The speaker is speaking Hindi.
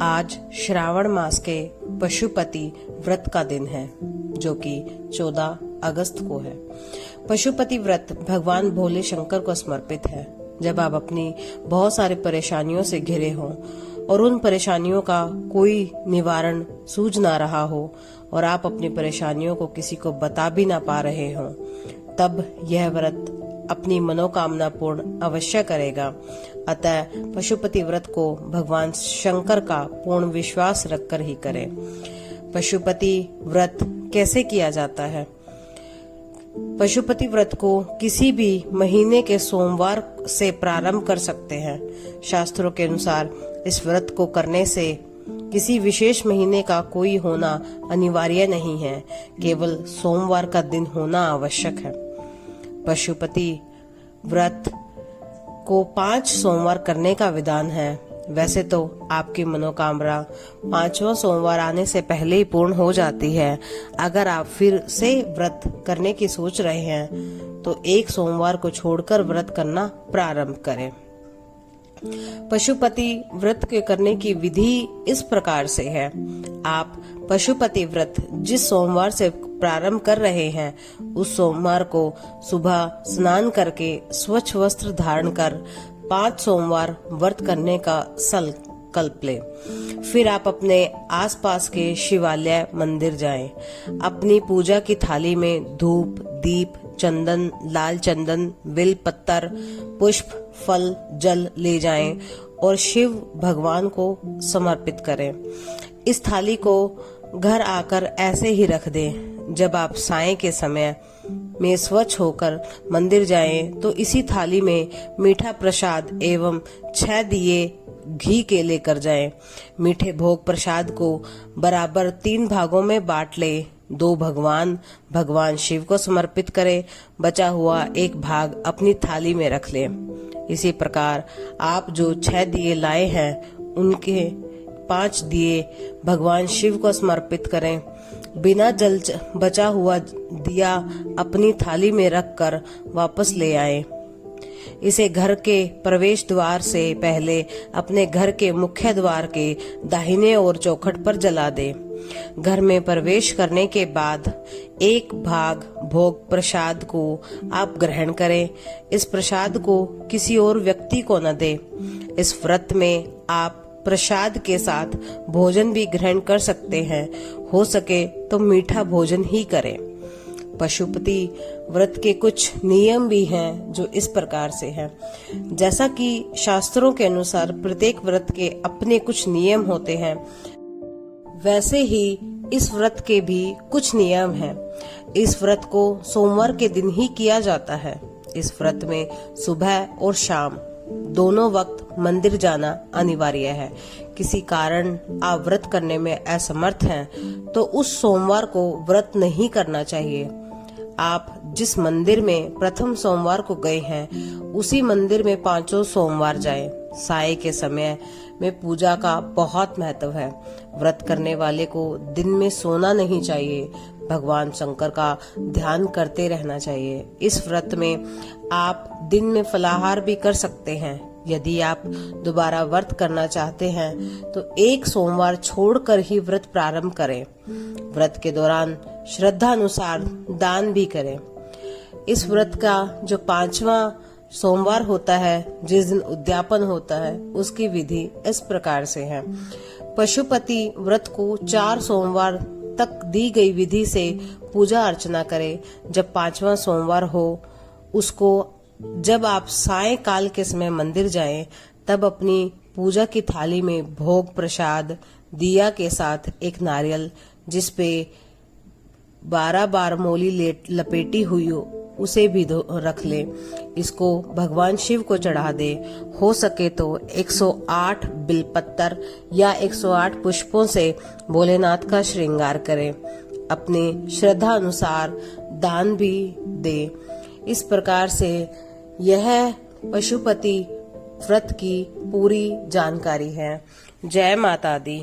आज श्रावण मास के पशुपति व्रत का दिन है, जो कि 14 अगस्त को है। पशुपति व्रत भगवान भोले शंकर को समर्पित है। जब आप अपनी बहुत सारी परेशानियों से घिरे हों और उन परेशानियों का कोई निवारण सूझ ना रहा हो और आप अपनी परेशानियों को किसी को बता भी ना पा रहे हों, तब यह व्रत अपनी मनोकामना पूर्ण अवश्य करेगा। अतः पशुपति व्रत को भगवान शंकर का पूर्ण विश्वास रखकर ही करें। पशुपति व्रत कैसे किया जाता है? पशुपति व्रत को किसी भी महीने के सोमवार से प्रारंभ कर सकते हैं। शास्त्रों के अनुसार इस व्रत को करने से किसी विशेष महीने का कोई होना अनिवार्य नहीं है, केवल सोमवार का दिन होना आवश्यक है। पशुपति व्रत को 5 सोमवार करने का विधान है। वैसे तो आपकी मनोकामना 5वां सोमवार आने से पहले ही पूर्ण हो जाती है। अगर आप फिर से व्रत करने की सोच रहे हैं तो 1 सोमवार को छोड़कर व्रत करना प्रारंभ करें। पशुपति व्रत के करने की विधि इस प्रकार से है। आप पशुपति व्रत जिस सोमवार से प्रारंभ कर रहे हैं, उस सोमवार को सुबह स्नान करके स्वच्छ वस्त्र धारण कर 5 सोमवार व्रत करने का संकल्प लें। फिर आप अपने आसपास के शिवालय मंदिर जाएं। अपनी पूजा की थाली में धूप, दीप, चंदन, लाल चंदन, बेल पत्तर, पुष्प, फल, जल ले जाएं और शिव भगवान को समर्पित करें। इस थाली को घर आकर ऐसे ही रख दें। जब आप सायं के समय में स्वच्छ होकर मंदिर जाएं, तो इसी थाली में मीठा प्रसाद एवं 6 दिए घी के लेकर जाएं। मीठे भोग प्रसाद को बराबर 3 भागों में बांट ले। 2 भगवान शिव को समर्पित करें। बचा हुआ 1 भाग अपनी थाली में रख लें। इसी प्रकार आप जो 6 दिए लाए हैं, उनके 5 दिए भगवान शिव को समर्पित करें। बिना जल बचा हुआ दिया अपनी थाली में रखकर वापस ले आए। इसे घर के प्रवेश द्वार से पहले अपने घर के मुख्य द्वार के दाहिने ओर चौखट पर जला दे। घर में प्रवेश करने के बाद 1 भाग भोग प्रसाद को आप ग्रहण करें। इस प्रसाद को किसी और व्यक्ति को न दे। इस व्रत में आप प्रसाद के साथ भोजन भी ग्रहण कर सकते हैं। हो सके तो मीठा भोजन ही करें। पशुपति व्रत के कुछ नियम भी हैं जो इस प्रकार से हैं। जैसा कि शास्त्रों के अनुसार प्रत्येक व्रत के अपने कुछ नियम होते हैं, वैसे ही इस व्रत के भी कुछ नियम हैं। इस व्रत को सोमवार के दिन ही किया जाता है। इस व्रत में सुबह और शाम दोनों वक्त मंदिर जाना अनिवार्य है। किसी कारण आप व्रत करने में असमर्थ हैं तो उस सोमवार को व्रत नहीं करना चाहिए। आप जिस मंदिर में प्रथम सोमवार को गए हैं, उसी मंदिर में 5 सोमवार जाएं। साय के समय में पूजा का बहुत महत्व है। व्रत करने वाले को दिन में सोना नहीं चाहिए। भगवान शंकर का ध्यान करते रहना चाहिए। इस व्रत में आप दिन में फलाहार भी कर सकते हैं। यदि आप दोबारा व्रत करना चाहते हैं तो 1 सोमवार छोड़कर ही व्रत प्रारंभ करें। व्रत के दौरान श्रद्धा अनुसार दान भी करें। इस व्रत का जो 5वां सोमवार होता है, जिस दिन उद्यापन होता है, उसकी विधि इस प्रकार से है। पशुपति व्रत को 4 सोमवार तक दी गई विधि से पूजा अर्चना करें। जब 5वां सोमवार हो, उसको जब आप साय काल के समय मंदिर जाएं, तब अपनी पूजा की थाली में भोग प्रसाद दिया के साथ 1 नारियल, जिसपे 12 बार मोली लपेटी हुई हो, उसे भी रख ले। इसको भगवान शिव को चढ़ा दे। हो सके तो 108 बिलपत्तर या 108 पुष्पों से भोलेनाथ का श्रृंगार करें। अपने श्रद्धा अनुसार दान भी दे। इस प्रकार से यह पशुपति व्रत की पूरी जानकारी है। जय माता दी।